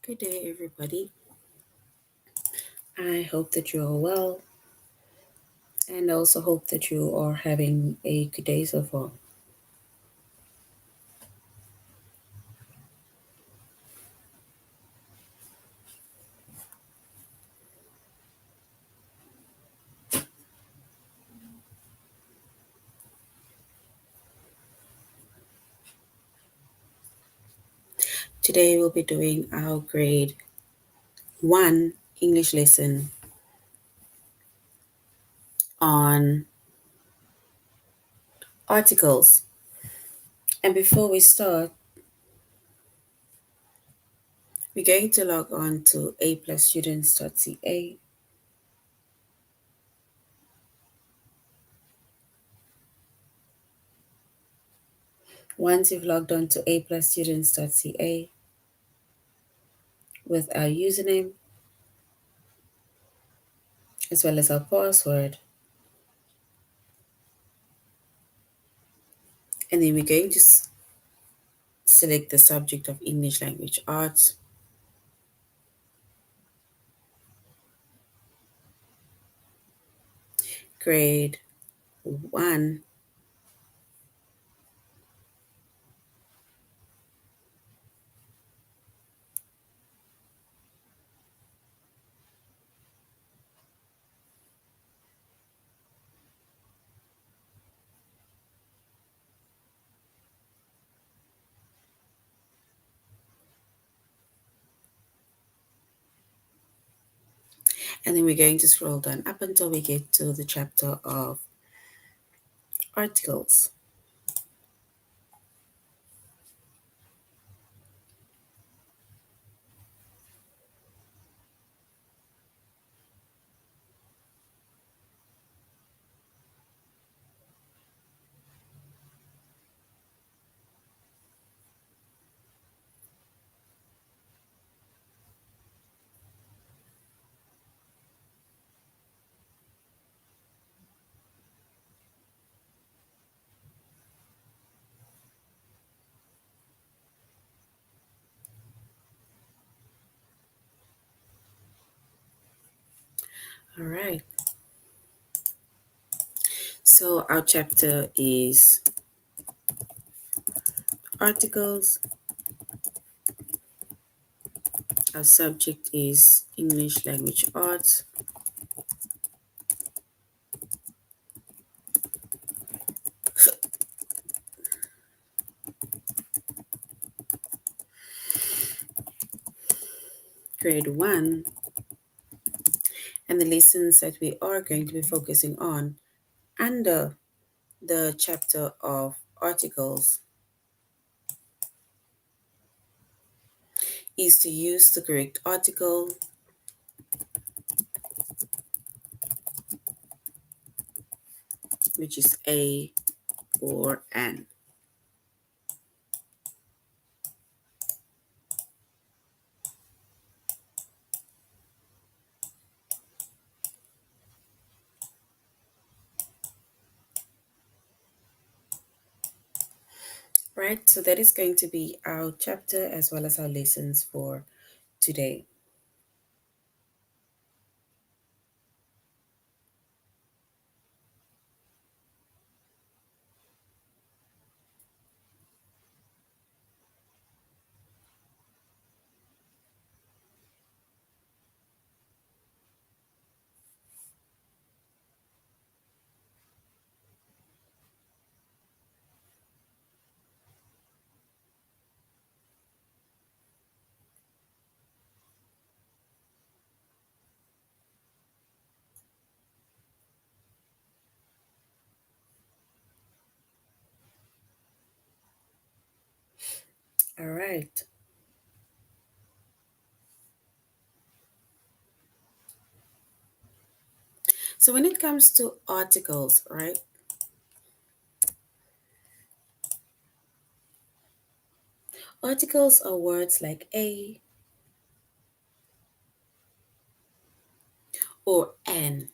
Good day, everybody. I hope that you are well, and I also hope that you are having a good day so far. Today, we'll be doing our grade 1 English lesson on articles. And before we start, we're going to log on to aplusstudents.ca. Once you've logged on to aplusstudents.ca with our username as well as our password, and then we're going to select the subject of English language arts. Grade 1. And then we're going to scroll down up until we get to the chapter of articles. All right. So our chapter is articles. Our subject is English language arts. Grade 1. And the lessons that we are going to be focusing on under the chapter of articles is to use the correct article, which is a or an. Right? So that is going to be our chapter as well as our lessons for today. All right. So when it comes to articles, right? Articles are words like a or an,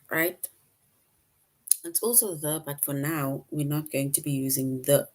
right? It's also the, but for now, we're not going to be using the.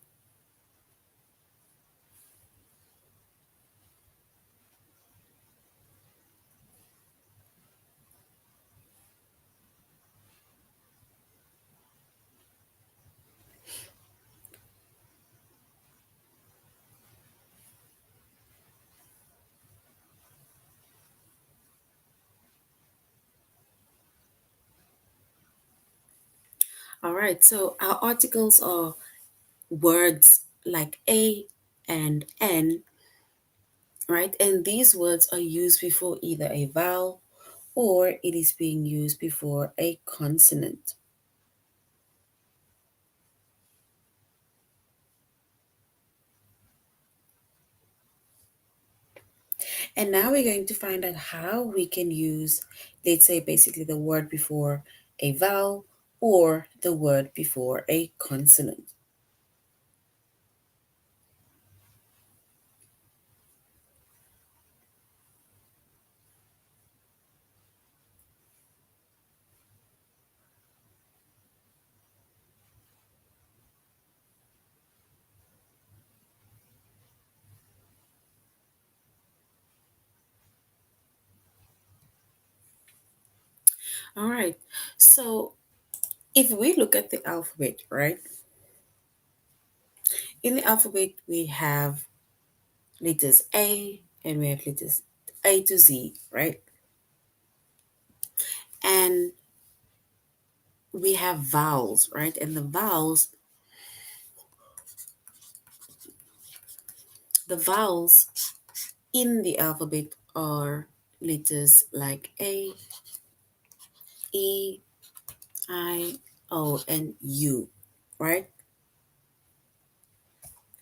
All right, so our articles are words like a and n, right? And these words are used before either a vowel or it is being used before a consonant. And now we're going to find out how we can use, let's say, basically the word before a vowel or the word before a consonant. All right. So if we look at the alphabet, right? In the alphabet, we have letters A and we have letters A to Z, right? And we have vowels, right? And the vowels in the alphabet are letters like A, E, I, O, and U, right?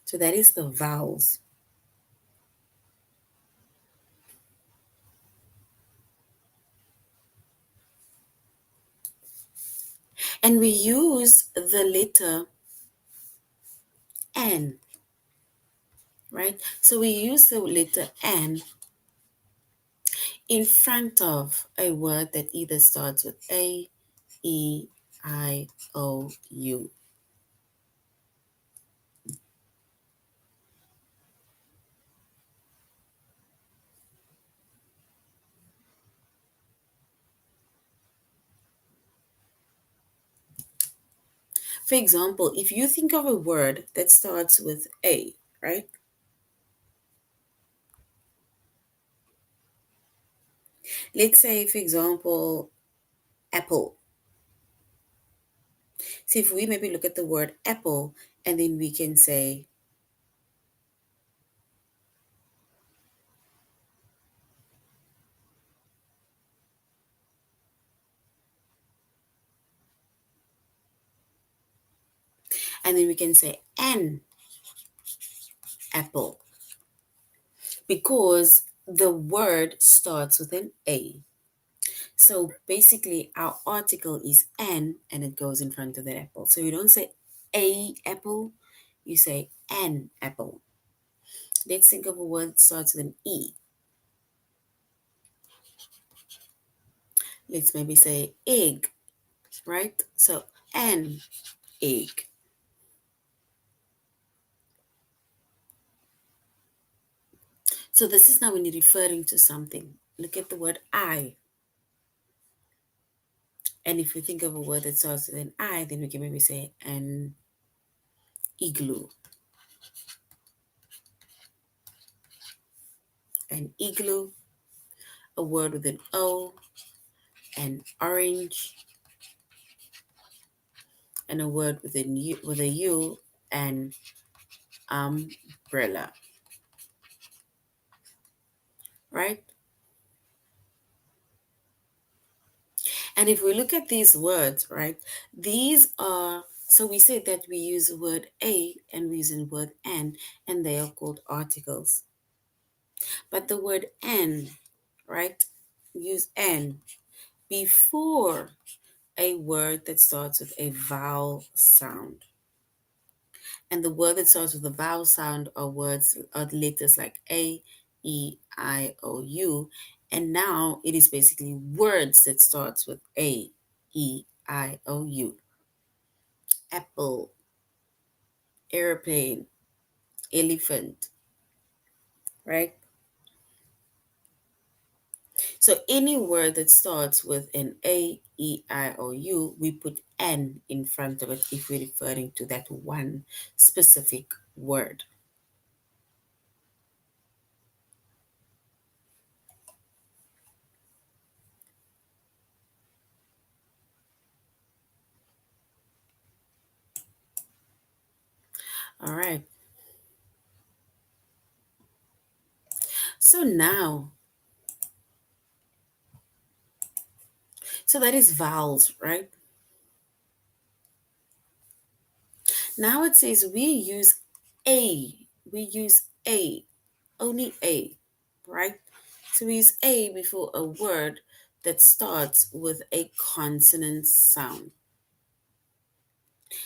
So that is the vowels. And we use the letter N, right? So we use the letter N in front of a word that either starts with A, E, I, O, U. For example, if you think of a word that starts with A, right? Let's say, for example, apple. So if we maybe look at the word apple and then we can say, and then we can say an apple because the word starts with an A. So basically, our article is an and it goes in front of the apple. So you don't say a apple, you say an apple. Let's think of a word that starts with an E. Let's maybe say egg, right? So an egg. So this is now when you're referring to something. Look at the word I. And if we think of a word that starts with an I, then we can maybe say an igloo. An igloo, a word with an O, an orange, and a word with a U, an umbrella, right? And if we look at these words, right, these are, so we say that we use the word a and we use the word and they are called articles. But the word an, right, use an before a word that starts with a vowel sound. And the word that starts with a vowel sound are words are letters like A, E, I, O, U. And now it is basically words that starts with A, E, I, O, U. Apple, airplane, elephant, right? So any word that starts with an A, E, I, O, U, we put N in front of it if we're referring to that one specific word. All right. So now, so that is vowels, right? Now it says we use a. We use a. Only a, right? So we use a before a word that starts with a consonant sound.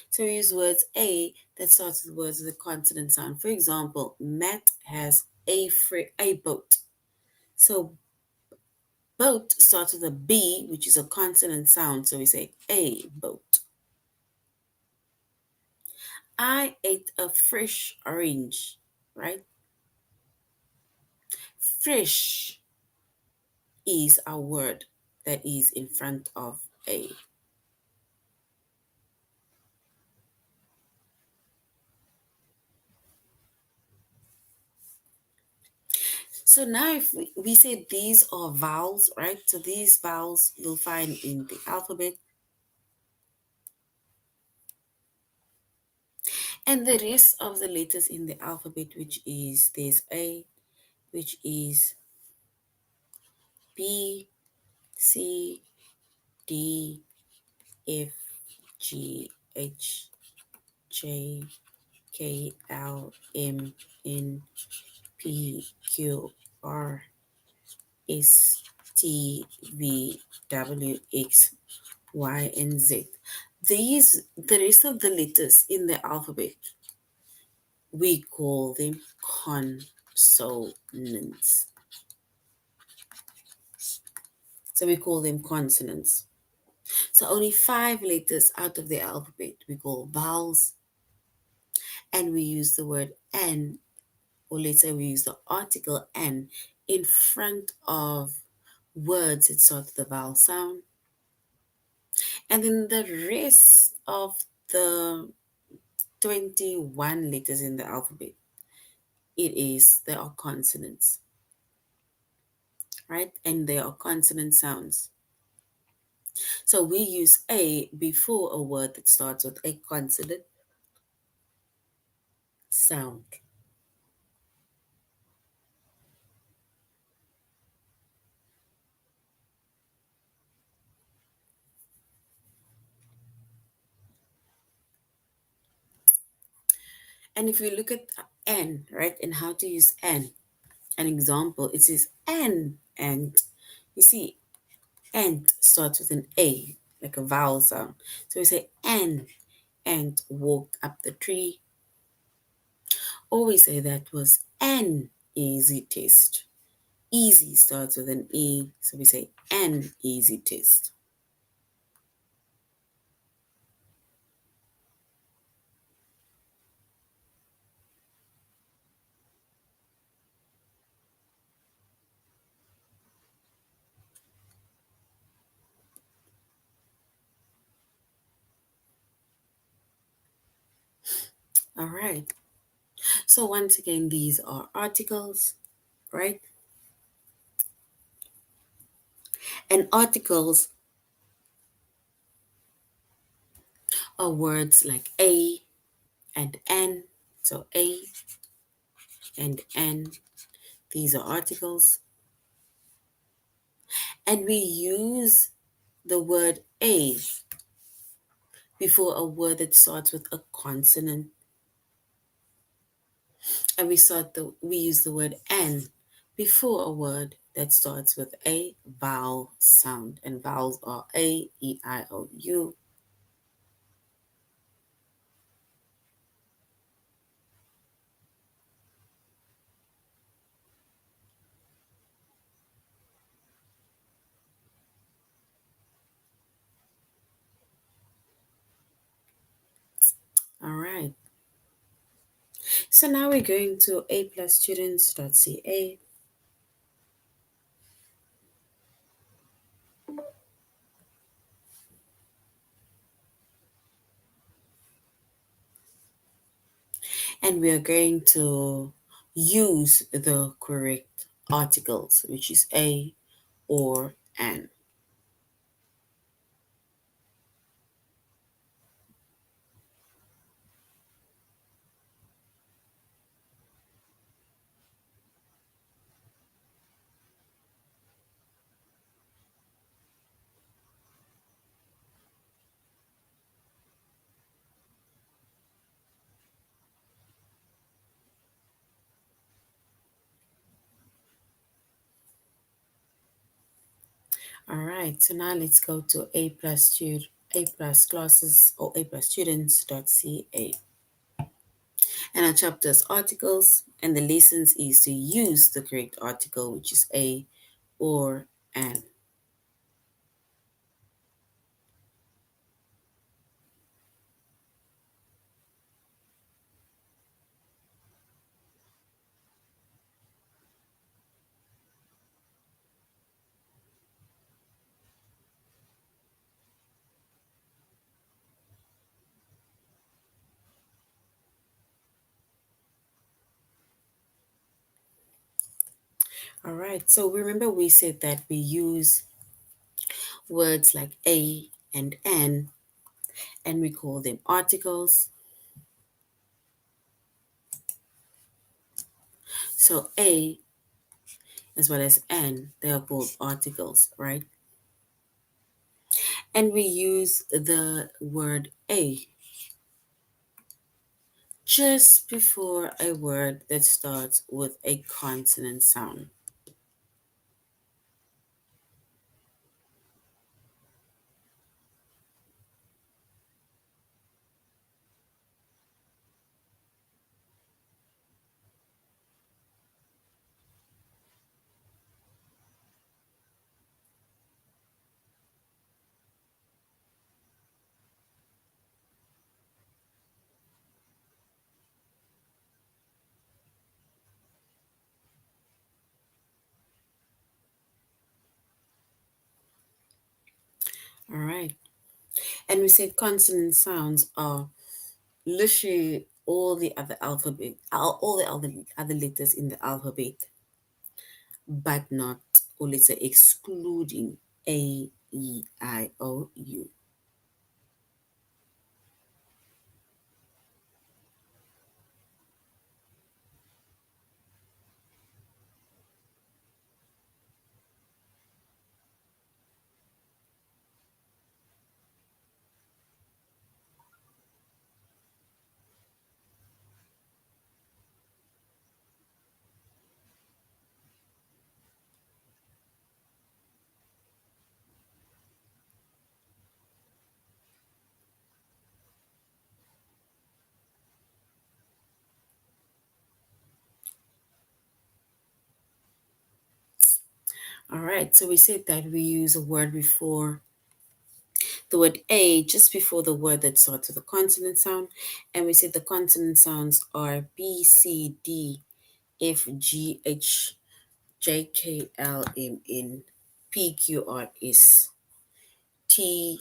So we use words a that starts with words with a consonant sound. For example, Matt has a boat. So boat starts with a B, which is a consonant sound. So we say a boat. I ate a fresh orange, right? Fresh is a word that is in front of a. So now if we say these are vowels, right? So these vowels you'll find in the alphabet. And the rest of the letters in the alphabet, which is there's A, which is B, C, D, F, G, H, J, K, L, M, N, P, Q, R, S, T, V, W, X, Y, and Z. The rest of the letters in the alphabet, we call them consonants. So we call them consonants. So only five letters out of the alphabet we call vowels, and we use the word "n," or let's say we use the article "n" in front of words that start with the vowel sound. And then the rest of the 21 letters in the alphabet, they are consonants, right? And they are consonant sounds. So we use a before a word that starts with a consonant sound. And if we look at n, right, and how to use n, an example, it says and. You see, and starts with an A, like a vowel sound. So we say and walked up the tree. Or we say that was an easy test. Easy starts with an E, so we say an easy test. All right. So once again, these are articles, right? And articles are words like a and an. So a and an, these are articles. And we use the word a before a word that starts with a consonant. And we use the word an before a word that starts with a vowel sound. And vowels are A, E, I, O, U. All right. So now we're going to aplusstudents.ca. And we are going to use the correct articles, which is a or an. All right, so now let's go to A plus classes or A plus students.ca. And our chapter's articles and the lessons is to use the correct article, which is a or an. All right, so remember we said that we use words like a and an, and we call them articles. So a as well as an, they are called articles, right? And we use the word a just before a word that starts with a consonant sound. All right. And we said consonant sounds are literally all the other alphabet, all the other letters in the alphabet, but not, or let's say excluding A, E, I, O, U. All right, so we said that we use a word before the word A just before the word that starts with a consonant sound. And we said the consonant sounds are B, C, D, F, G, H, J, K, L, M, N, P, Q, R, S, T,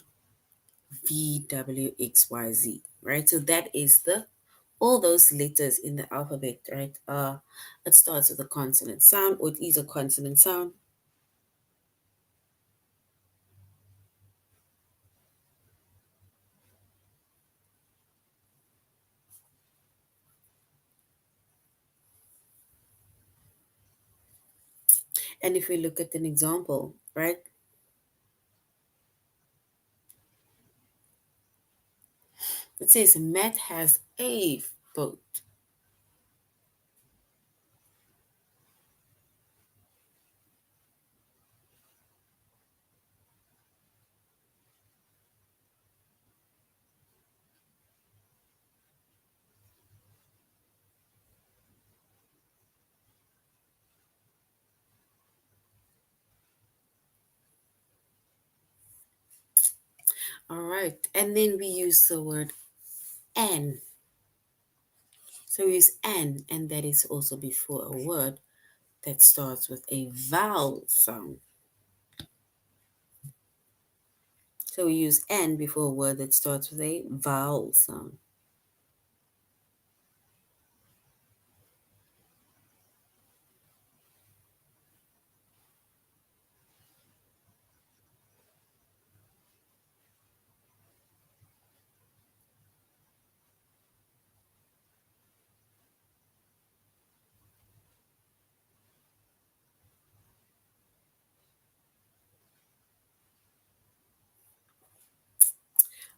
V, W, X, Y, Z, right? So that is the all those letters in the alphabet, right? It starts with a consonant sound, or it is a consonant sound. And if we look at an example, right? It says Matt has a boat. All right. And then we use the word an. So we use an, and that is also before a word that starts with a vowel sound. So we use an before a word that starts with a vowel sound.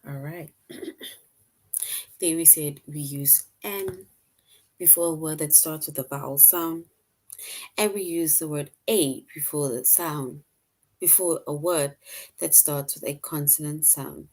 All right. There we said we use an before a word that starts with a vowel sound, and we use the word a before the sound. before a word that starts with a consonant sound.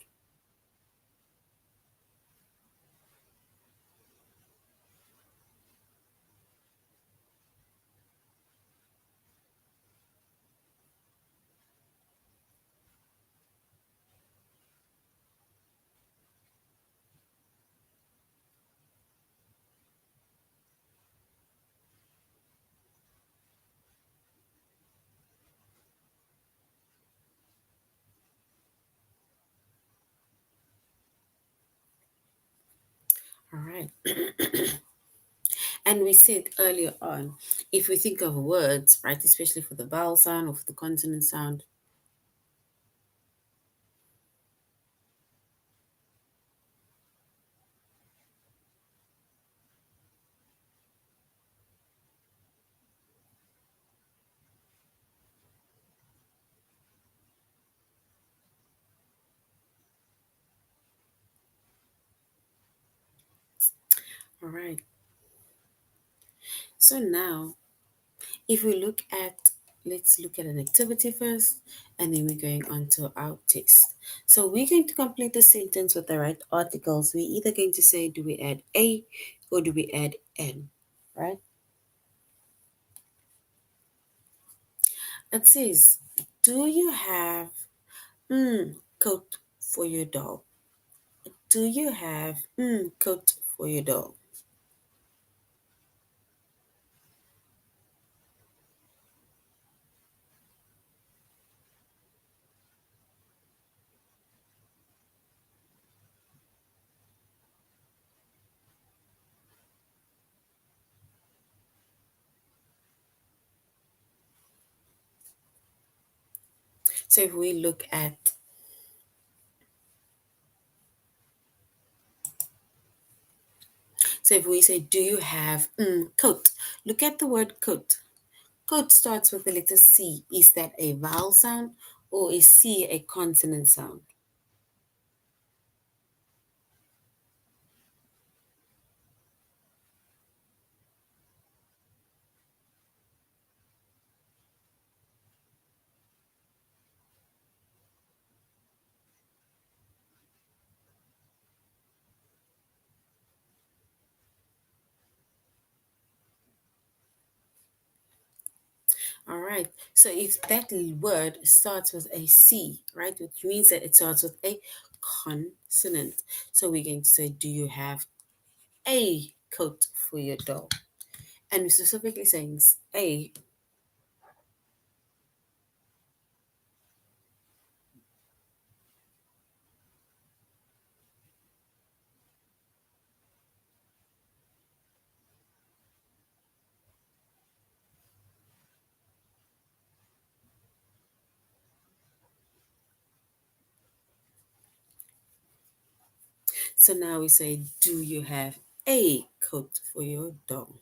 All right. And we said earlier on, if we think of words, right, especially for the vowel sound or for the consonant sound, all right. So now, if we look at, let's look at an activity first, and then we're going on to our test. So we're going to complete the sentence with the right articles. We're either going to say, do we add a or do we add n, right? It says, do you have coat for your dog? Do you have coat for your dog? So if we look at, so if we say, do you have coat? Look at the word coat. Coat starts with the letter C. Is that a vowel sound or is C a consonant sound? All right. So if that word starts with a C, right, which means that it starts with a consonant. So we're going to say, do you have a coat for your dog? And we're specifically saying a. So now we say, do you have a coat for your dog?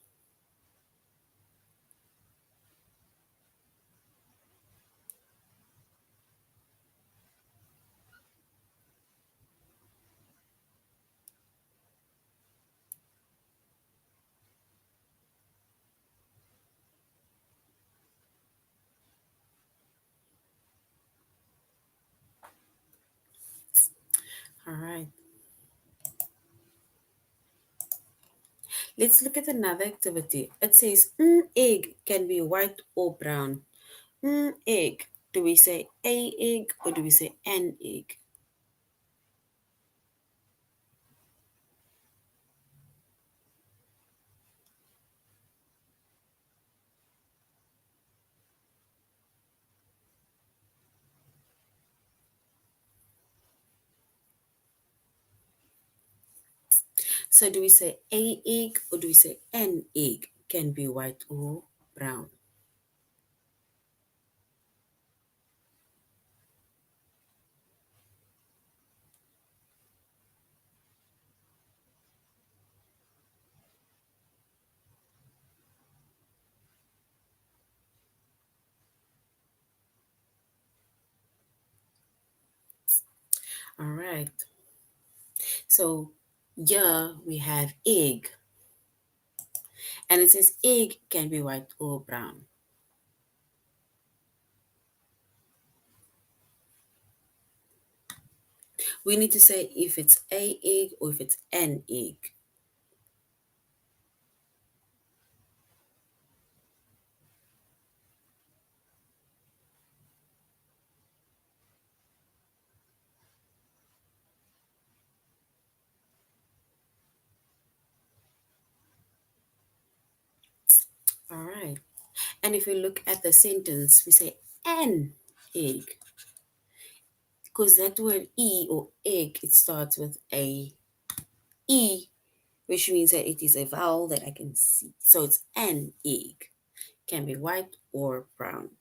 All right. Let's look at another activity. It says, egg can be white or brown. Egg. Do we say a egg or do we say an egg? So do we say a egg or do we say an egg can be white or brown? All right. So yeah, we have egg, and it says egg can be white or brown. We need to say if it's a egg or if it's an egg. All right. And if we look at the sentence, we say an egg. Because that word e or egg, it starts with a e, which means that it is a vowel that I can see. So it's an egg. Can be white or brown.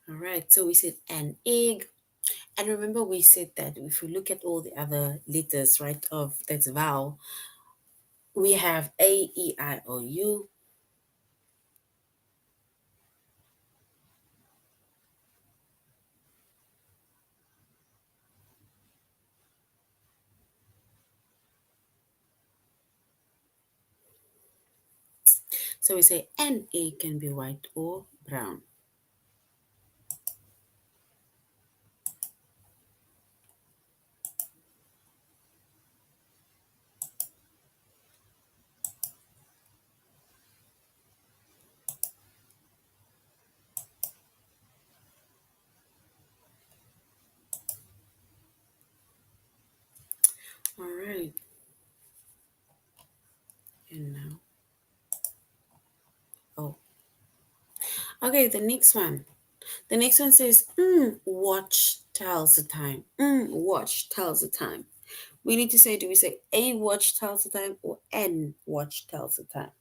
All right. So we said an egg. And remember, we said that if we look at all the other letters, right, of that's vowel, we have A, E, I, O, U. So we say an egg can be white or brown. All right. And now, oh, okay, the next one. The next one says, watch tells the time. Watch tells the time. We need to say, do we say a watch tells the time or an watch tells the time?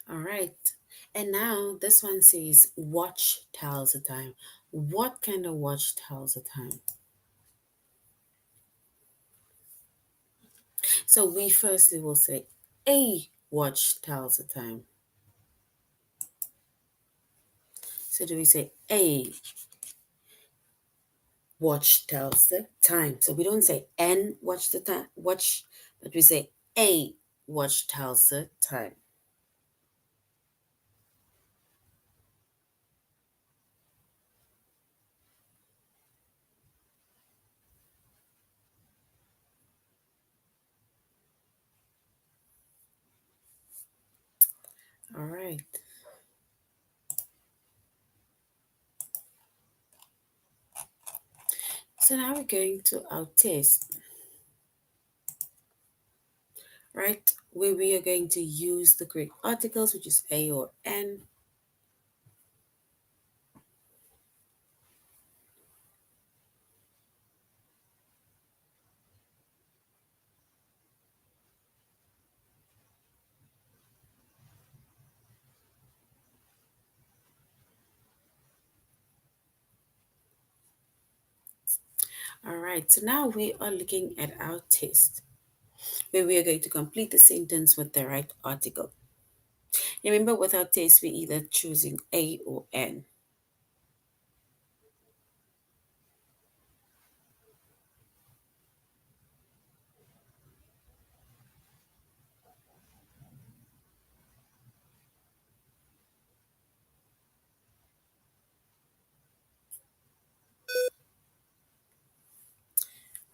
All right. And now this one says, watch tells the time. What kind of watch tells the time? So we firstly will say, a watch tells the time. So do we say a watch tells the time? So we don't say an watch the time, watch, but we say a watch tells the time. All right. So now we're going to our test, right? Where we are going to use the correct articles, which is a or an. All right. So now we are looking at our test, where we are going to complete the sentence with the right article. Remember, with our test, we're either choosing a or an.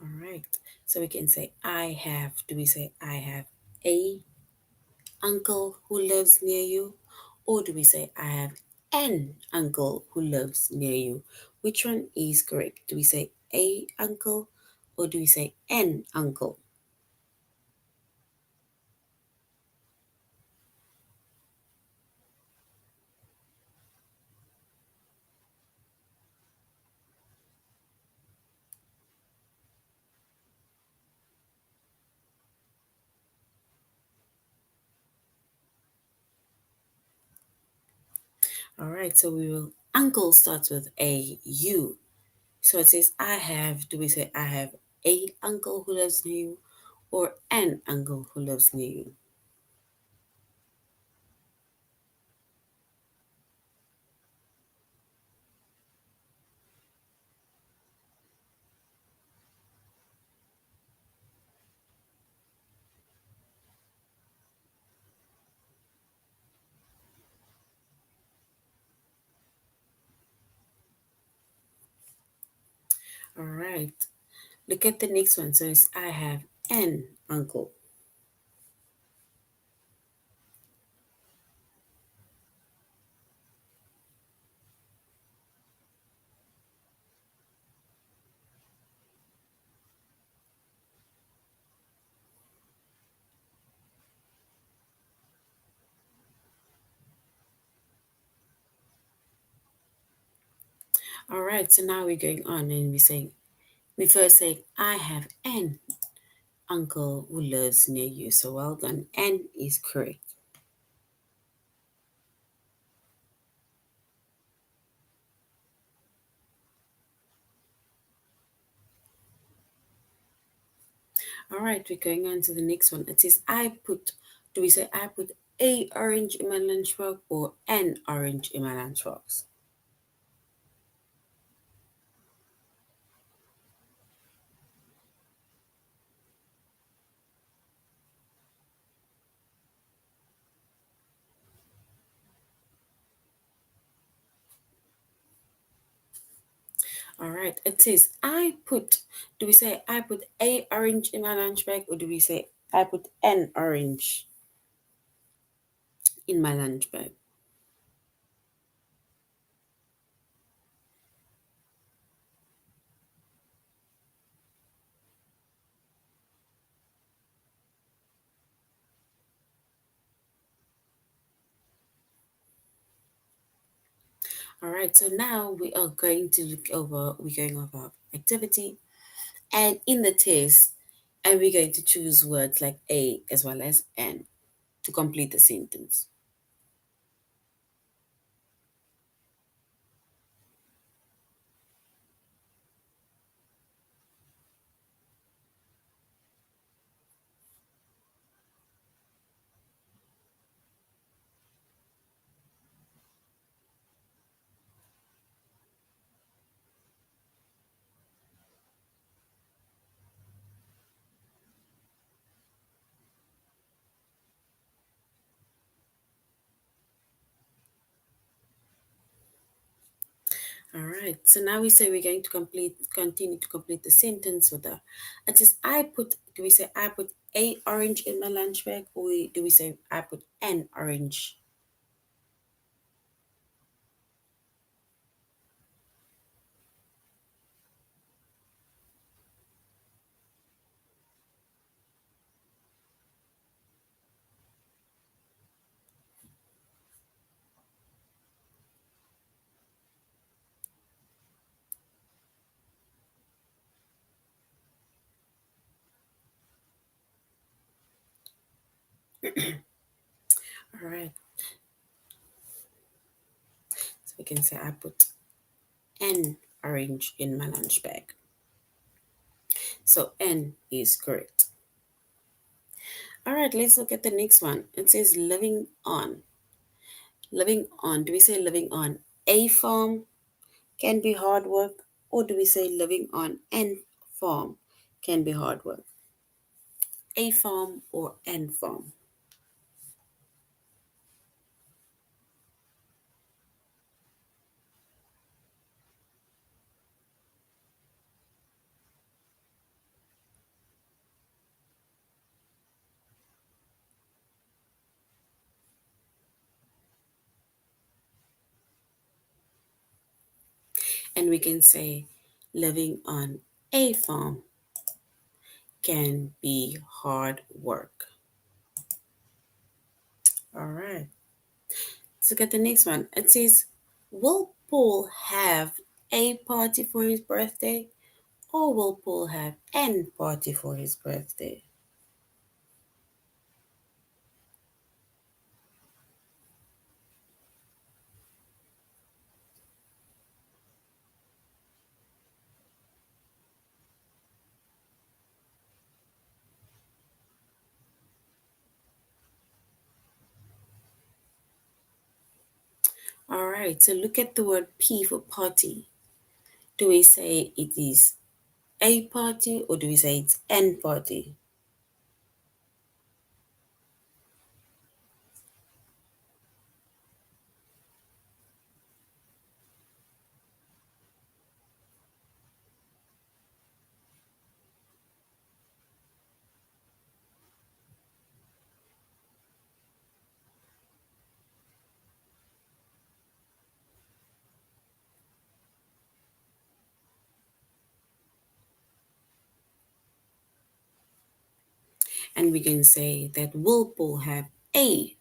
All right. So we can say, I have. Do we say, I have a uncle who lives near you? Or do we say, I have an uncle who lives near you? Which one is correct? Do we say a uncle or do we say an uncle? All right, so we will. Uncle starts with a U. So it says, I have, do we say, I have a uncle who lives near you or an uncle who lives near you? All right. Look at the next one. So it's, I have an uncle. All right. So now we're going on and we're saying, we first say, I have an uncle who lives near you. So well done. N is correct. All right, we're going on to the next one. It says, do we say I put a orange in my lunchbox or an orange in my lunchbox? All right, it says, do we say I put a orange in my lunch bag or do we say I put an orange in my lunch bag? All right, so now we're going over activity and in the test, and we're going to choose words like a as well as an to complete the sentence. All right. So now we say we're going to continue to complete the sentence with the. It says I put. Do we say I put a orange in my lunch bag, or do we say I put an orange? All right. So we can say I put an orange in my lunch bag. So N is correct. All right. Let's look at the next one. It says living on. Living on. Do we say living on a farm can be hard work, or do we say living on an farm can be hard work? A farm or an farm? And we can say living on a farm can be hard work. All right. Let's look at the next one. It says, will Paul have a party for his birthday or will Paul have an party for his birthday? All right, so look at the word P for party. Do we say it is a party or do we say it's an party? And we can say that Wilpo have a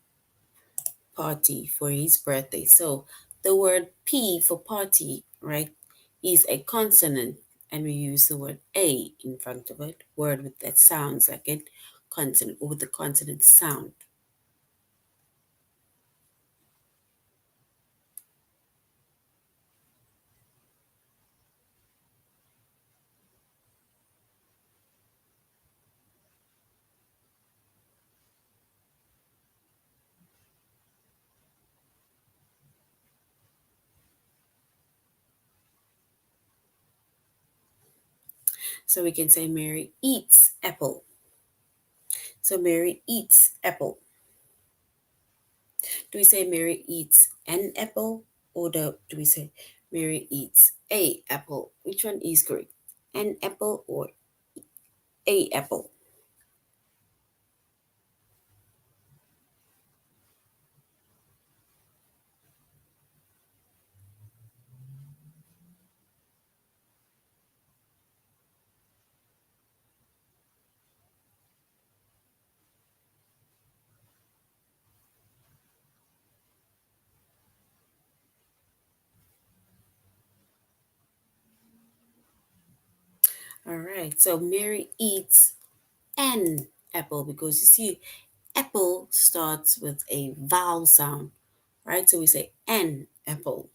party for his birthday. So the word P for party, right, is a consonant, and we use the word a in front of it, word with that sounds like a consonant or with the consonant sound. So we can say Mary eats apple. So Mary eats apple. Do we say Mary eats an apple or do we say Mary eats a apple? Which one is correct? An apple or a apple? All right. So Mary eats an apple because you see, apple starts with a vowel sound, right? So we say an apple.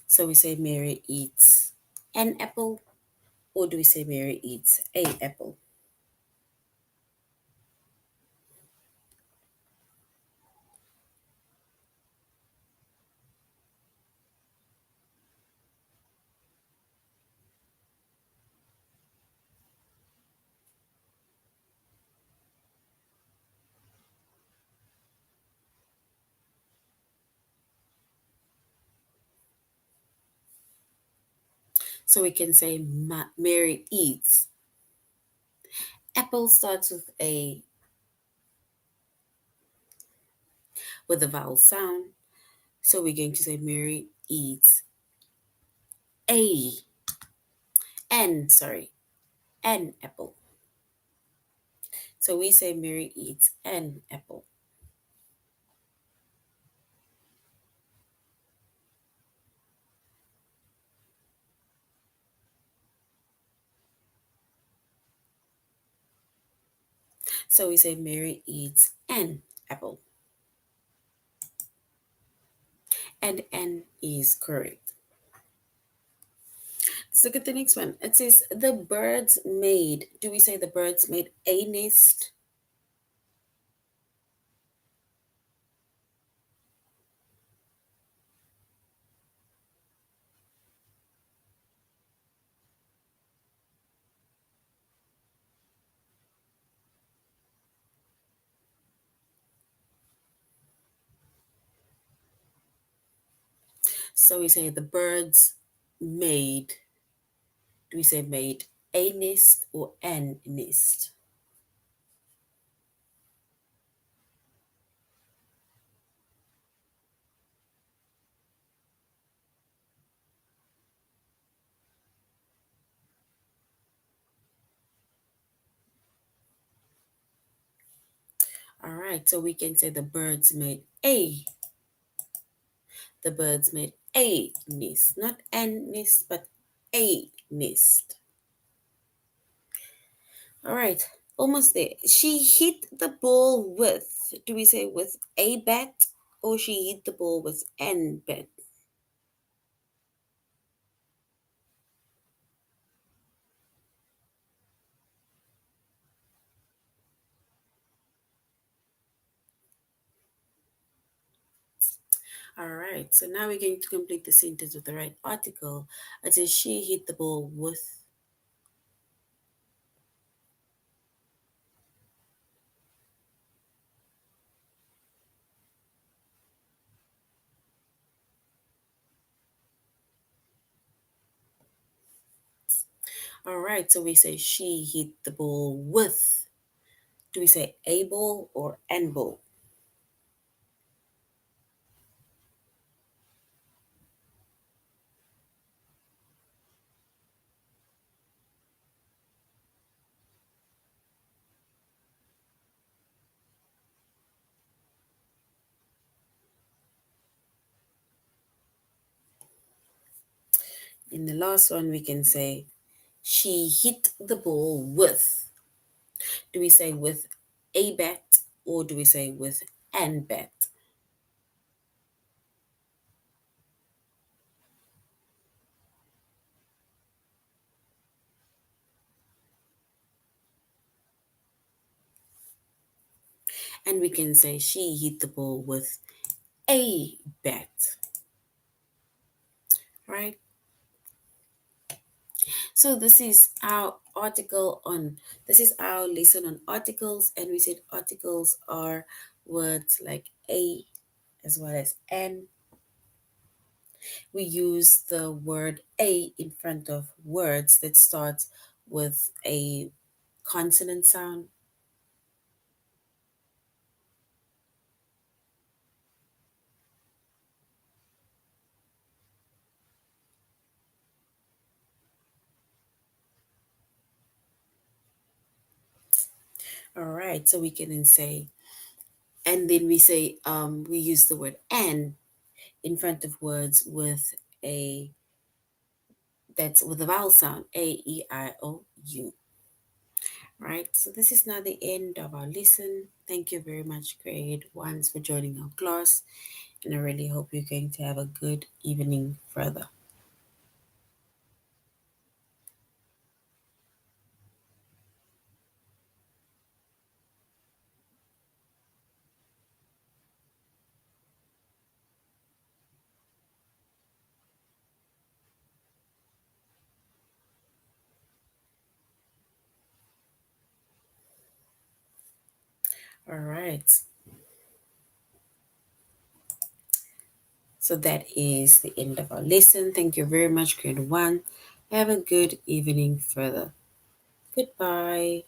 So we say Mary eats an apple, or do we say Mary eats a apple? So we can say Mary eats. Apple starts with a vowel sound. So we're going to say Mary eats a an apple. So we say Mary eats an apple. So we say Mary eats an apple. And N is correct. Let's look at the next one. It says the birds made. Do we say the birds made a nest? So we say the birds made. Do we say made a nest or an nest? All right, so we can say the birds made a. The birds made a nest, not an nest, but a nest. All right, almost there. She hit the ball with. Do we say with a bat or she hit the ball with an bat? All right, so now we're going to complete the sentence with the right article. It says she hit the ball with. All right, so we say she hit the ball with. Do we say a ball or an ball? In the last one, we can say she hit the ball with. Do we say with a bat or do we say with an bat? And we can say she hit the ball with a bat, right? So this is our lesson on articles, and we said articles are words like a as well as an. We use the word a in front of words that start with a consonant sound. All right, so we can then say, and then we say, we use the word "and" in front of words with a that's with a vowel sound, A-E-I-O-U. Right, so this is now the end of our lesson. Thank you very much, grade ones, for joining our class, and I really hope you're going to have a good evening further. All right, so that is the end of our lesson. Thank you very much, grade one. Have a good evening further. Goodbye.